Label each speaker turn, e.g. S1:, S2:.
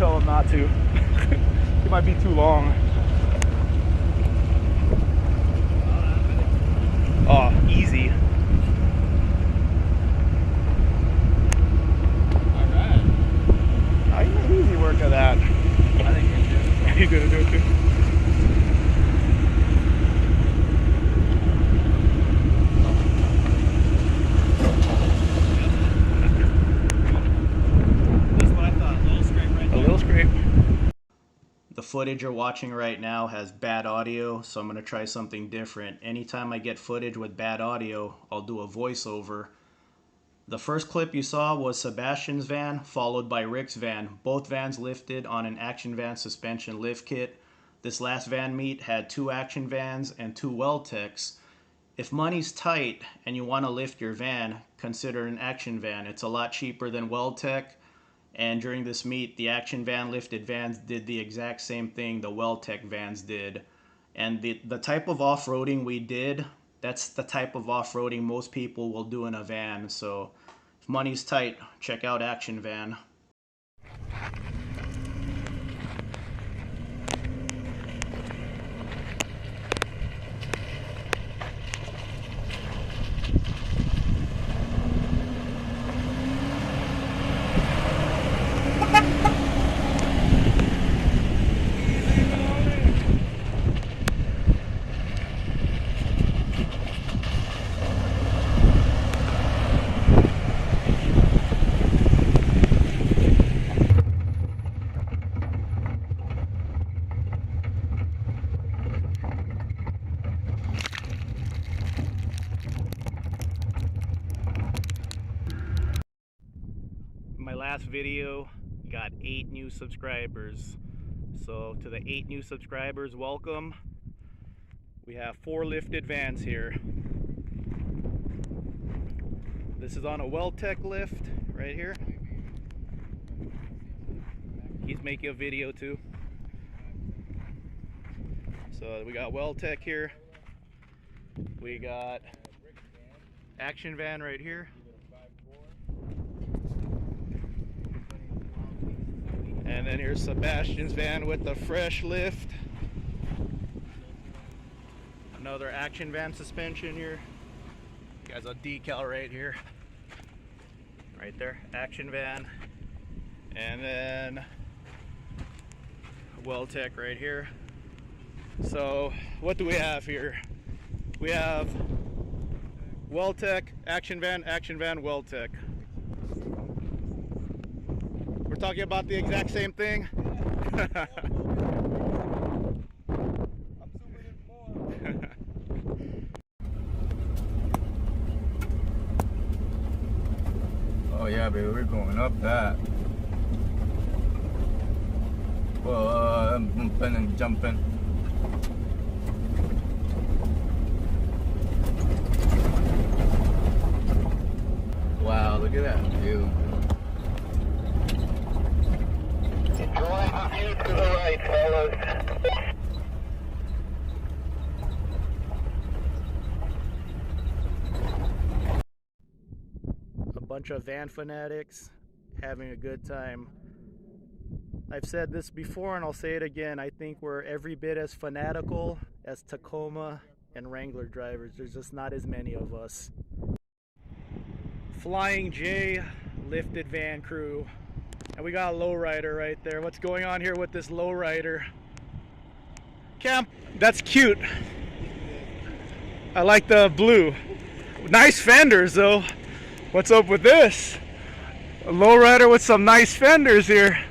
S1: tell him not to. It might be too long. Oh, easy.
S2: Alright.
S1: I made easy work of that.
S2: I think you do.
S1: He's gonna do it too.
S2: That's what I thought. A little scrape right
S1: A
S2: there.
S1: little scrape.
S3: The footage you're watching right now has bad audio, so I'm going to try something different. Anytime I get footage with bad audio, I'll do a voiceover. The first clip you saw was Sebastian's van, followed by Rick's van. Both vans lifted on an Action Van suspension lift kit. This last van meet had 2 Action Vans and 2 Weldtecs. If money's tight and you want to lift your van, consider an Action Van. It's a lot cheaper than Weldtec. And during this meet, the Action Van lifted vans did the exact same thing the Weldtec vans did. And the type of off-roading we did, that's the type of off-roading most people will do in a van. So if money's tight, check out Action Van. My last video got 8 new subscribers. So to the 8 new subscribers, welcome. We have 4 lifted vans here. This is on a Weldtec lift right here. He's making a video too. So we got Weldtec here. We got Action Van right here. And then here's Sebastian's van with the fresh lift. Another Action Van suspension here. Got a decal right here. Right there, Action Van. And then Weldtec right here. So what do we have here? We have Weldtec, Action Van, Weldtec. We're talking about the exact same thing.
S2: Oh yeah, baby, we're going up that. Well, I'm bumping and jumping. Wow, look at that view.
S4: Enjoy the view to the right, fellas.
S3: A bunch of van fanatics having a good time. I've said this before and I'll say it again. I think we're every bit as fanatical as Tacoma and Wrangler drivers. There's just not as many of us. Flying J lifted van crew. And we got a lowrider right there. What's going on here with this lowrider? Camp, that's cute. I like the blue. Nice fenders though. What's up with this? A lowrider with some nice fenders here.